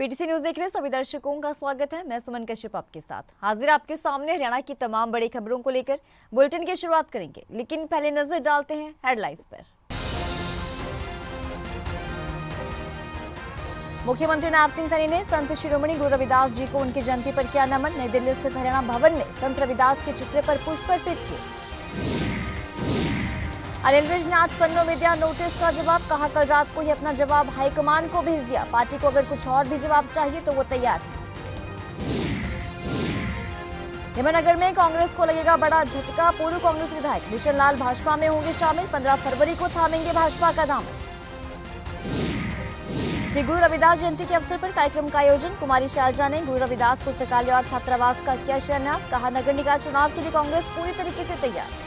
PTC news देख रहे सभी दर्शकों का स्वागत है। मैं सुमन कश्यप आपके साथ हाजिर आपके सामने हरियाणा की तमाम बड़ी खबरों को लेकर बुलेटिन की शुरुआत करेंगे, लेकिन पहले नजर डालते हैं हेडलाइंस पर। मुख्यमंत्री नायब सिंह सैनी ने संत शिरोमणि गुरु रविदास जी को उनकी जयंती पर किया नमन। नई दिल्ली स्थित हरियाणा भवन में संत रविदास के चित्र पर पुष्प अर्पित किए। अनिल विज ने 8 पन्नों में दिया नोटिस का जवाब, कहा कल रात को ही अपना जवाब हाईकमान को भेज दिया। पार्टी को अगर कुछ और भी जवाब चाहिए तो वो तैयार है। यमुनानगर में कांग्रेस को लगेगा बड़ा झटका, पूर्व कांग्रेस विधायक बिशन लाल भाजपा में होंगे शामिल। 15 फरवरी को थामेंगे भाजपा का दामन। श्री गुरु रविदास जयंती के अवसर पर कार्यक्रम का आयोजन, कुमारी शैलजा ने गुरु रविदास पुस्तकालय और छात्रावास का किया शिलान्यास। कहा नगर निकाय चुनाव के लिए कांग्रेस पूरी तरीके से तैयार।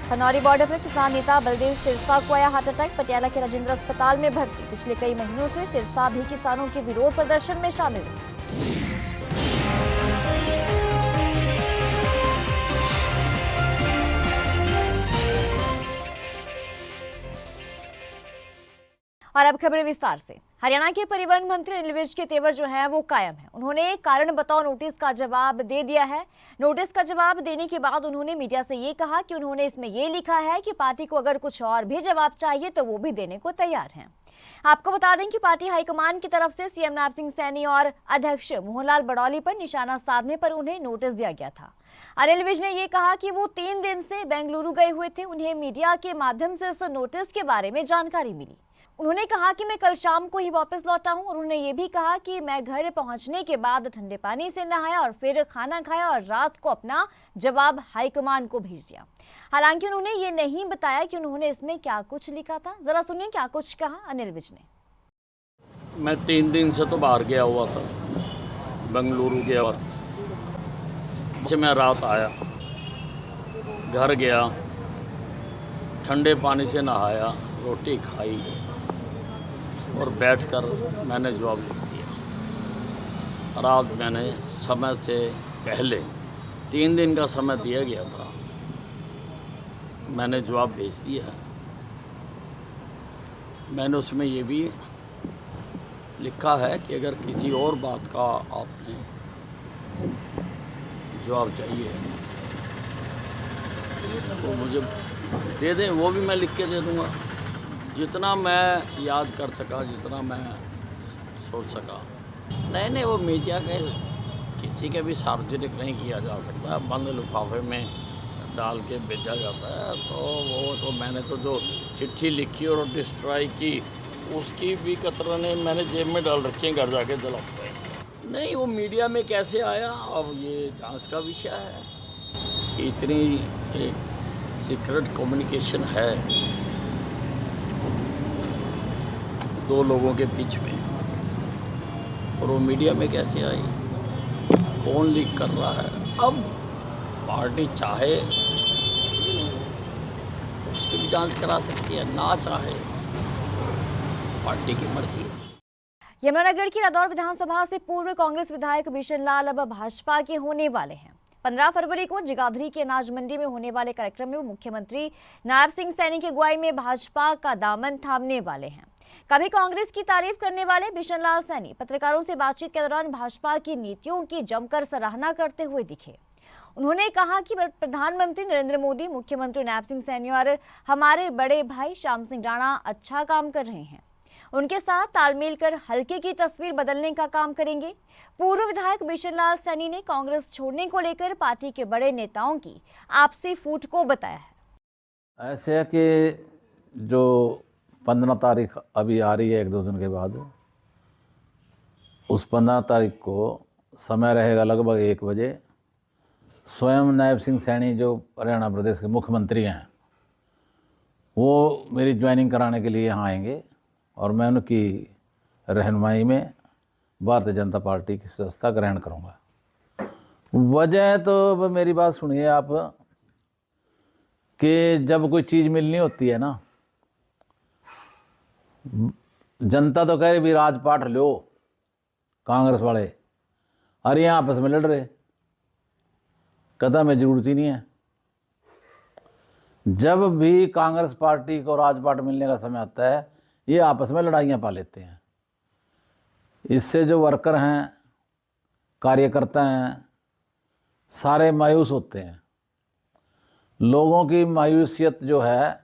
खनौरी बॉर्डर पर किसान नेता बलदेव सिरसा को आया हार्ट अटैक, पटियाला के राजेंद्र अस्पताल में भर्ती। पिछले कई महीनों से सिरसा भी किसानों के विरोध प्रदर्शन में शामिल है। और अब खबरें विस्तार से। हरियाणा के परिवहन मंत्री अनिल विज के तेवर जो है वो कायम है। उन्होंने कारण बताओ नोटिस का जवाब दे दिया है। नोटिस का जवाब देने के बाद उन्होंने मीडिया से ये कहा कि उन्होंने इसमें ये लिखा है कि पार्टी को अगर कुछ और भी जवाब चाहिए तो वो भी देने को तैयार हैं। आपको बता दें कि पार्टी हाईकमान की तरफ से सीएम नायब सिंह सैनी और अध्यक्ष मोहनलाल बड़ौली पर निशाना साधने पर उन्हें नोटिस दिया गया था। अनिल विज ने यह कहा कि वो 3 दिन से बेंगलुरु गए हुए थे। उन्हें मीडिया के माध्यम से इस नोटिस के बारे में जानकारी मिली। उन्होंने कहा कि मैं कल शाम को ही वापस लौटा हूं और उन्होंने ये भी कहा कि मैं घर पहुंचने के बाद ठंडे पानी से नहाया और फिर खाना खाया और रात को अपना जवाब हाईकमान को भेज दिया। हालांकि उन्होंने ये नहीं बताया कि उन्होंने इसमें क्या कुछ लिखा था। जरा सुनिए क्या कुछ कहा अनिल विज ने। मैं 3 दिन से तो बाहर गया हुआ था, बेंगलुरु गया और मैं रात आया, घर गया, ठंडे पानी से नहाया, रोटी खाई और बैठकर मैंने जवाब लिख दिया। रात मैंने समय से पहले 3 दिन का समय दिया गया था, मैंने जवाब भेज दिया है। मैंने उसमें ये भी लिखा है कि अगर किसी और बात का आपने जवाब चाहिए तो मुझे दे दें, वो भी मैं लिख के दे दूँगा। जितना मैं याद कर सका, जितना मैं सोच सका। नहीं, वो मीडिया के किसी के भी सार्वजनिक नहीं किया जा सकता, बंद लिफाफे में डाल के भेजा जाता है। तो वो तो मैंने तो जो चिट्ठी लिखी और डिस्ट्रॉय की, उसकी भी कतरने मैंने जेब में डाल रखी हैं, घर जाके जलाते हैं। नहीं, वो मीडिया में कैसे आया अब ये जांच का विषय है कि इतनी एक सीक्रेट कम्युनिकेशन है 2 लोगों के बीच में, और वो मीडिया में कैसे आई, कौन लीक कर रहा है। अब पार्टी चाहे उसकी भी जांच करा सकती है, ना चाहे पार्टी की मर्जी है। यमुनानगर की रादौर विधानसभा से पूर्व कांग्रेस विधायक बिशन लाल अब भाजपा के होने वाले हैं। 15 फरवरी को जगाधरी के अनाज मंडी में होने वाले कार्यक्रम में मुख्यमंत्री नायब सिंह सैनी की अगुवाई में भाजपा का दामन थामने वाले हैं। कभी कांग्रेस की तारीफ करने वाले बिशन लाल सैनी पत्रकारों से बातचीत के दौरान भाजपा की नीतियों की जमकर सराहना करते हुए दिखे। उन्होंने कहा कि प्रधानमंत्री नरेंद्र मोदी, मुख्यमंत्री नायब सिंह सैनी और हमारे बड़े भाई श्याम सिंह राणा अच्छा काम कर रहे हैं। उनके साथ तालमेल कर हल्के की तस्वीर बदलने का काम करेंगे। पूर्व विधायक बिशन लाल सैनी ने कांग्रेस छोड़ने को लेकर पार्टी के बड़े नेताओं की आपसी फूट को बताया है। ऐसे है कि जो 15 तारीख अभी आ रही है 1-2 दिन के बाद, उस 15 तारीख को समय रहेगा लगभग 1 बजे। स्वयं नायब सिंह सैनी जो हरियाणा प्रदेश के मुख्यमंत्री हैं, वो मेरी ज्वाइनिंग कराने के लिए यहाँ आएंगे और मैं उनकी रहनुमाई में भारतीय जनता पार्टी की सदस्यता ग्रहण करूँगा। वजह तो मेरी बात सुनिए आप, कि जब कोई चीज़ मिलनी होती है ना, जनता तो कह रही भी राजपाट लो, कांग्रेस वाले अरे यहाँ आपस में लड़ रहे, कदम में जरूरत ही नहीं है। जब भी कांग्रेस पार्टी को राजपाट मिलने का समय आता है, ये आपस में लड़ाइयाँ पा लेते हैं। इससे जो वर्कर हैं, कार्यकर्ता हैं, सारे मायूस होते हैं। लोगों की मायूसियत जो है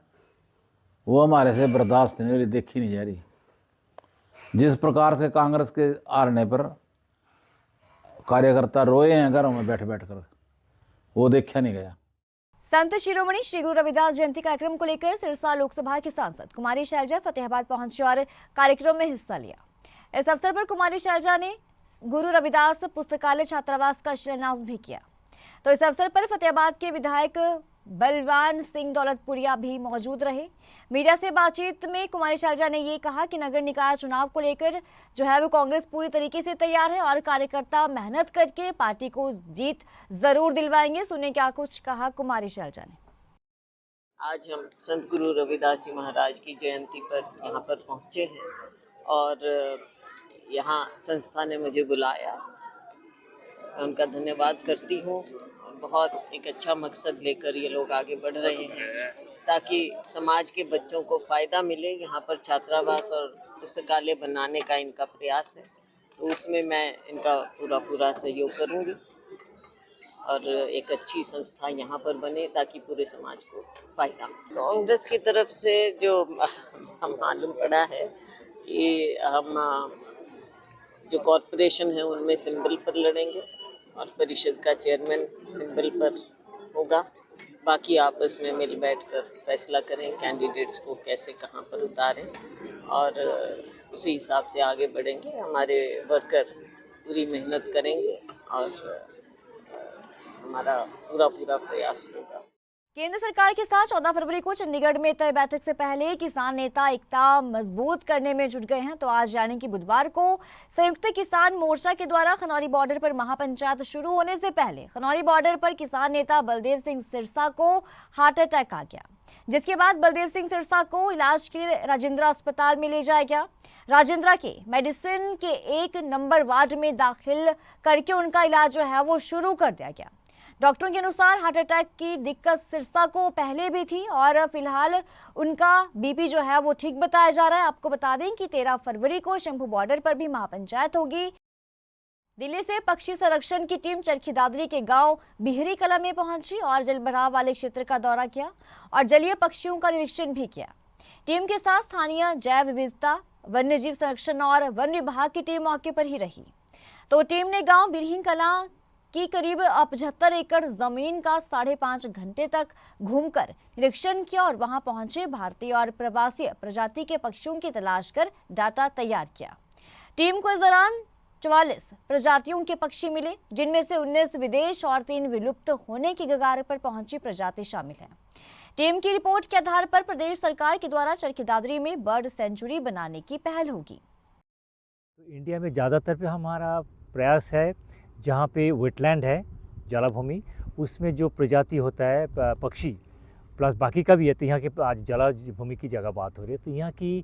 वो हमारे से बर्दाश्त नहीं हो रही, देखी नहीं जा रही। जिस प्रकार से कांग्रेस के हारने पर कार्यकर्ता रोए हैं घरों में बैठ बैठ कर, वो देखा नहीं गया। संत शिरोमणि श्री गुरु रविदास जयंती कार्यक्रम को लेकर सिरसा लोकसभा की सांसद कुमारी शैलजा फतेहाबाद पहुंची और कार्यक्रम में हिस्सा लिया। इस अवसर पर कुमारी शैलजा ने गुरु रविदास पुस्तकालय छात्रावास का शिलान्यास भी किया। तो इस अवसर पर फतेहाबाद के विधायक बलवान सिंह दौलतपुरिया भी मौजूद रहे। मीडिया से बातचीत में कुमारी शैलजा ने ये कहा कि नगर निकाय चुनाव को लेकर जो है वो कांग्रेस पूरी तरीके से तैयार है और कार्यकर्ता मेहनत करके पार्टी को जीत जरूर दिलवाएंगे। सुनिए क्या कुछ कहा कुमारी शैलजा ने। आज हम संत गुरु रविदास जी महाराज की जयंती पर यहाँ पर पहुँचे हैं और यहाँ संस्था ने मुझे बुलाया। मैं उनका धन्यवाद करती हूँ। बहुत एक अच्छा मकसद लेकर ये लोग आगे बढ़ रहे हैं ताकि समाज के बच्चों को फ़ायदा मिले। यहाँ पर छात्रावास और पुस्तकालय बनाने का इनका प्रयास है, तो उसमें मैं इनका पूरा सहयोग करूँगी और एक अच्छी संस्था यहाँ पर बने ताकि पूरे समाज को फ़ायदा। कांग्रेस की तरफ से जो हम मालूम पड़ा है कि हम जो कॉरपोरेशन है उनमें सिंबल पर लड़ेंगे और परिषद का चेयरमैन सिंबल पर होगा। बाकी आपस में मिल बैठकर फैसला करें कैंडिडेट्स को कैसे कहाँ पर उतारें और उसी हिसाब से आगे बढ़ेंगे। हमारे वर्कर पूरी मेहनत करेंगे और हमारा पूरा प्रयास होगा। केंद्र सरकार के साथ 14 फरवरी को चंडीगढ़ में तय बैठक से पहले किसान नेता एकता मजबूत करने में जुट गए हैं। तो आज यानी कि बुधवार को संयुक्त किसान मोर्चा के द्वारा खनौरी बॉर्डर पर महापंचायत शुरू होने से पहले खनौरी बॉर्डर पर किसान नेता बलदेव सिंह सिरसा को हार्ट अटैक आ गया, जिसके बाद बलदेव सिंह सिरसा को इलाज के लिए राजेंद्रा अस्पताल में ले जाया गया। राजेंद्रा के मेडिसिन के 1 नंबर वार्ड में दाखिल करके उनका इलाज जो है वो शुरू कर दिया गया। डॉक्टरों के अनुसार हार्ट अटैक की दिक्कत सिरसा को पहले भी थी और फिलहाल उनका बीपी जो है वो ठीक बताया जा रहा है। आपको बता दें कि 13 फरवरी को शंभू बॉर्डर पर भी महापंचायत होगी। दिल्ली से पक्षी संरक्षण की टीम चरखी दादरी के गांव बिहरी कला में पहुंची और जलभराव वाले क्षेत्र का दौरा किया और जलीय पक्षियों का निरीक्षण भी किया। टीम के साथ स्थानीय जैव विविधता, वन्य जीव संरक्षण और वन विभाग की टीम मौके पर ही रही। तो टीम ने गांव बिरही कला की करीब 75 एकड़ जमीन का 5.5 घंटे तक घूमकर निरीक्षण किया और वहां पहुंचे भारतीय और प्रवासी प्रजाति के पक्षियों की तलाश कर डाटा तैयार किया। टीम को इस दौरान 44 प्रजातियों के पक्षी मिले, जिनमें से 19 विदेश और 3 विलुप्त होने की कगार पर पहुंची प्रजाति शामिल है। टीम की रिपोर्ट के आधार पर प्रदेश सरकार के द्वारा चरखी दादरी में बर्ड सेंचुरी बनाने की पहल होगी। इंडिया में ज़्यादातर पे हमारा प्रयास है जहाँ पे वेटलैंड है, जलाभूमि, उसमें जो प्रजाति होता है पक्षी प्लस बाकी का भी है। तो यहाँ के आज जलाभूमि की जगह बात हो रही है, तो यहाँ की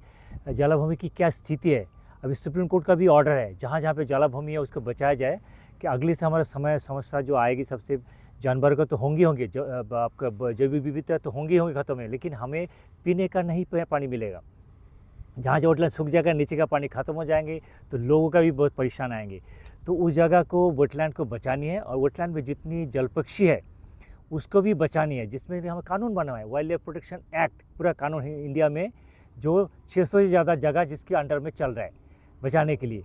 जलाभूमि की क्या स्थिति है। अभी सुप्रीम कोर्ट का भी ऑर्डर है जहाँ जहाँ पे जलाभूमि है उसको बचाया जाए कि अगले से हमारा समस्या जो आएगी सबसे जानवर का तो होंगे आपका जैव विविधता तो होंगे ख़त्म है, लेकिन हमें पीने का नहीं पानी मिलेगा। जहाँ जो वेटलैंड सूख जाएगा, नीचे का पानी ख़त्म हो जाएंगे तो लोगों का भी बहुत परेशान आएंगे। तो उस जगह को वेटलैंड को बचानी है और वेटलैंड में जितनी जल पक्षी है उसको भी बचानी है, जिसमें हमें कानून बना हुआ है, वाइल्ड लाइफ प्रोटेक्शन एक्ट पूरा कानून है इंडिया में, जो 600 से ज़्यादा जगह जिसके अंडर में चल रहा है बचाने के लिए।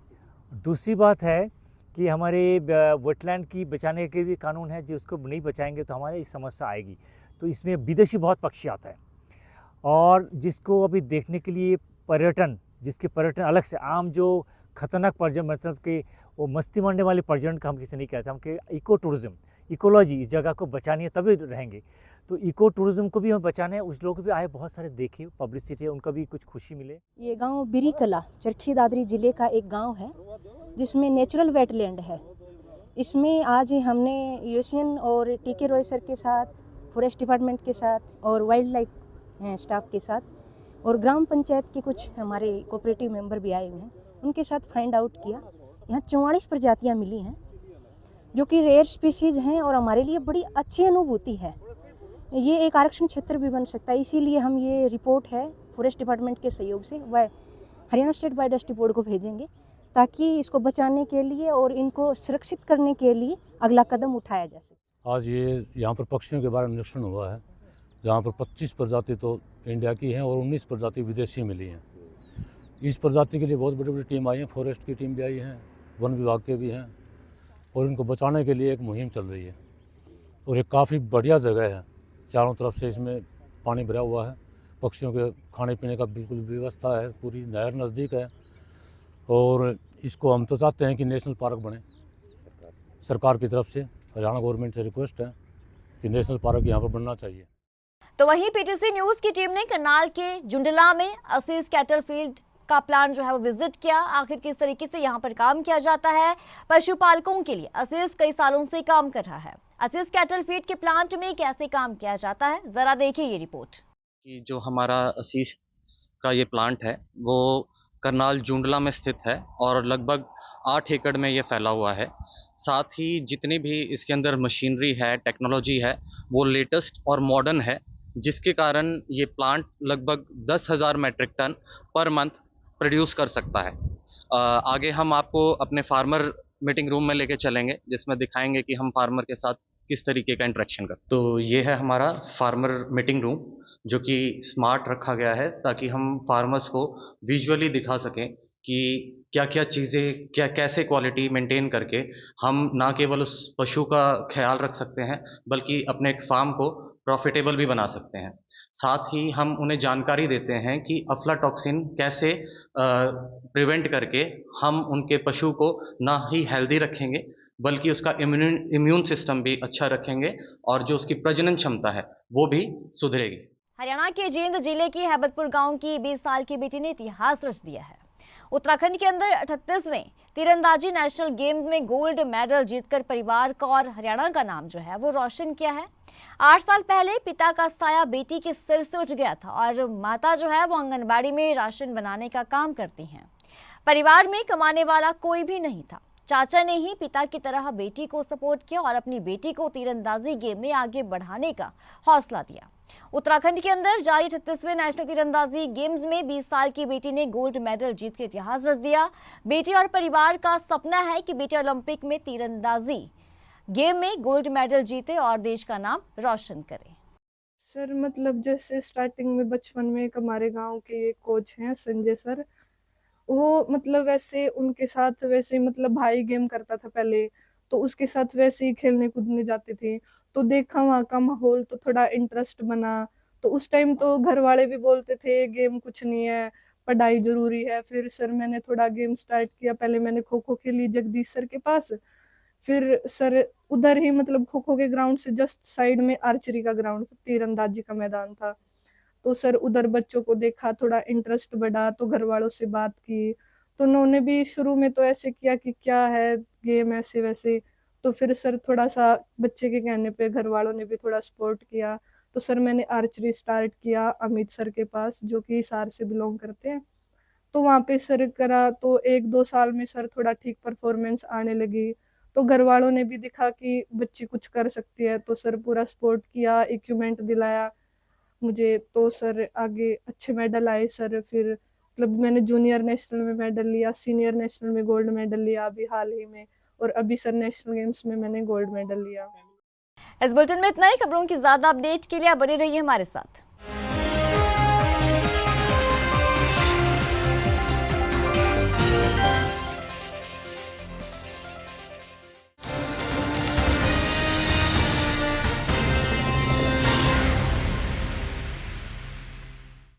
दूसरी बात है कि हमारे वेटलैंड की बचाने के भी कानून है, जो उसको नहीं बचाएंगे तो हमारे इस समस्या आएगी। तो इसमें विदेशी बहुत पक्षी आता है और जिसको अभी देखने के लिए जिसके पर्यटन अलग से आम जो खतरनाक पर्यटन मतलब कि वो मस्ती मारने वाले पर्यटन का हम किसी नहीं कहते, हम कि इको टूरिज़्म, इकोलॉजी इस जगह को बचानी है तभी रहेंगे। तो इको टूरिज़्म को भी हमें बचाना है, उस लोग भी आए बहुत सारे देखे, पब्लिसिटी है, उनका भी कुछ खुशी मिले। ये गांव बिरी कला चरखी दादरी ज़िले का एक गांव है जिसमें नेचुरल वेटलैंड है। इसमें आज हमने यूएसएन और टीके रॉय सर के साथ, फॉरेस्ट डिपार्टमेंट के साथ और वाइल्ड लाइफ स्टाफ के साथ और ग्राम पंचायत के कुछ हमारे कोऑपरेटिव मेंबर भी आए हुए हैं, उनके साथ फाइंड आउट किया। यहाँ 44 प्रजातियाँ मिली हैं जो कि रेयर स्पीसीज हैं और हमारे लिए बड़ी अच्छी अनुभूति है। ये एक आरक्षण क्षेत्र भी बन सकता है, इसीलिए हम ये रिपोर्ट है फॉरेस्ट डिपार्टमेंट के सहयोग से हरियाणा स्टेट बायोडायवर्सिटी बोर्ड को भेजेंगे ताकि इसको बचाने के लिए और इनको सुरक्षित करने के लिए अगला कदम उठाया जा सके। आज ये यहाँ पर पक्षियों के बारे में निरीक्षण हुआ है, जहाँ पर 25 प्रजाति तो इंडिया की हैं और 19 प्रजाति विदेशी मिली हैं। इस प्रजाति के लिए बहुत बड़ी बड़ी टीम आई है, फॉरेस्ट की टीम भी आई है, वन विभाग के भी हैं, और इनको बचाने के लिए एक मुहिम चल रही है। और ये काफ़ी बढ़िया जगह है, चारों तरफ से इसमें पानी भरा हुआ है, पक्षियों के खाने पीने का बिल्कुल व्यवस्था है, पूरी नहर नज़दीक है, और इसको हम तो चाहते हैं कि नेशनल पार्क बने। सरकार की तरफ से हरियाणा गवर्नमेंट से रिक्वेस्ट है कि नेशनल पार्क यहाँ पर बनना चाहिए। तो वहीं पीटीसी न्यूज की टीम ने करनाल के जुंडला में असीस कैटल फील्ड का प्लान जो है वो विजिट किया। आखिर किस तरीके से यहाँ पर काम किया जाता है, पशुपालकों के लिए असीस कई सालों से काम कर रहा है। असीस कैटल फीड के प्लांट में कैसे काम किया जाता है, जरा देखिए ये रिपोर्ट। कि जो हमारा असीस का ये प्लांट है वो करनाल जुंडला में स्थित है और लगभग 8 एकड़ में ये फैला हुआ है। साथ ही जितनी भी इसके अंदर मशीनरी है, टेक्नोलॉजी है, वो लेटेस्ट और मॉडर्न है, जिसके कारण ये प्लांट लगभग 10,000 metric ton per month produce कर सकता है। आगे हम आपको अपने फार्मर मीटिंग रूम में लेके चलेंगे, जिसमें दिखाएंगे कि हम फार्मर के साथ किस तरीके का इंटरेक्शन करते हैं। तो ये है हमारा फार्मर मीटिंग रूम, जो कि स्मार्ट रखा गया है ताकि हम फार्मर्स को विजुअली दिखा सकें कि क्या क्या चीज़ें, क्या कैसे क्वालिटी मेंटेन करके हम ना केवल उस पशु का ख्याल रख सकते हैं बल्कि अपने एक फार्म को प्रॉफिटेबल भी बना सकते हैं। साथ ही हम उन्हें जानकारी देते हैं कि अफ्लाटॉक्सिन कैसे प्रिवेंट करके हम उनके पशु को ना ही हेल्दी रखेंगे बल्कि उसका इम्यून सिस्टम भी अच्छा रखेंगे और जो उसकी प्रजनन क्षमता है वो भी सुधरेगी। हरियाणा के जींद जिले की हैबतपुर गांव की 20 साल की बेटी ने इतिहास रच दिया है। उत्तराखंड के अंदर 38वें तीरंदाजी नेशनल गेम में गोल्ड मेडल जीतकर परिवार का और हरियाणा का नाम जो है वो रोशन किया है। 8 साल पहले पिता का साया बेटी के सिर से उठ गया था और माता जो है वो आंगनबाड़ी में राशन बनाने का काम करती हैं। परिवार में कमाने वाला कोई भी नहीं था। चाचा ने ही पिता की तरह बेटी को सपोर्ट किया और अपनी बेटी को तीरंदाजी गेम में आगे बढ़ाने का हौसला दिया। उत्तराखंड के अंदर जारी 38वें नेशनल तीरंदाजी गेम्स में 20 साल की बेटी ने गोल्ड मेडल जीत के इतिहास रच दिया। बेटी और परिवार का सपना है कि बेटी ओलंपिक में तीरंदाजी गेम में गोल्ड मेडल जीते और देश का नाम रोशन करे। सर मतलब जैसे स्टार्टिंग में बचपन में एक हमारे गांव के एक कोच हैं संजय सर, वो मतलब वैसे उनके साथ वैसे मतलब भाई गेम करता था पहले, तो उसके साथ वैसे ही खेलने कूदने जाते थे, तो देखा वहाँ का माहौल तो थोड़ा इंटरेस्ट बना। तो उस टाइम तो घर वाले भी बोलते थे गेम कुछ नहीं है, पढ़ाई जरूरी है। फिर सर मैंने थोड़ा गेम स्टार्ट किया, पहले मैंने खो खो खेली जगदीश सर के पास, फिर सर उधर ही मतलब खो खो के ग्राउंड से जस्ट साइड में आर्चरी का ग्राउंड, तीरंदाजी का मैदान था, तो सर उधर बच्चों को देखा, थोड़ा इंटरेस्ट बढ़ा, तो घर वालों से बात की, तो उन्होंने भी शुरू में तो ऐसे किया कि क्या है गेम ऐसे वैसे, तो फिर सर थोड़ा सा बच्चे के कहने पे घर वालों ने भी थोड़ा सपोर्ट किया, तो सर मैंने आर्चरी स्टार्ट किया अमित सर के पास, जो कि हिसार से बिलोंग करते हैं। तो वहाँ पे सर करा, तो 1-2 साल में सर थोड़ा ठीक परफॉर्मेंस आने लगी, तो घर वालों ने भी दिखा कि बच्ची कुछ कर सकती है, तो सर पूरा सपोर्ट किया, इक्विपमेंट दिलाया मुझे, तो सर आगे अच्छे मेडल आए सर। फिर मतलब मैंने जूनियर नेशनल में मेडल लिया, सीनियर नेशनल में गोल्ड मेडल लिया अभी हाल ही में, और अभी सर नेशनल गेम्स में मैंने गोल्ड मेडल लिया। इस बुलेटिन में इतना ही। खबरों की ज्यादा अपडेट के लिए बने रहिए हमारे साथ।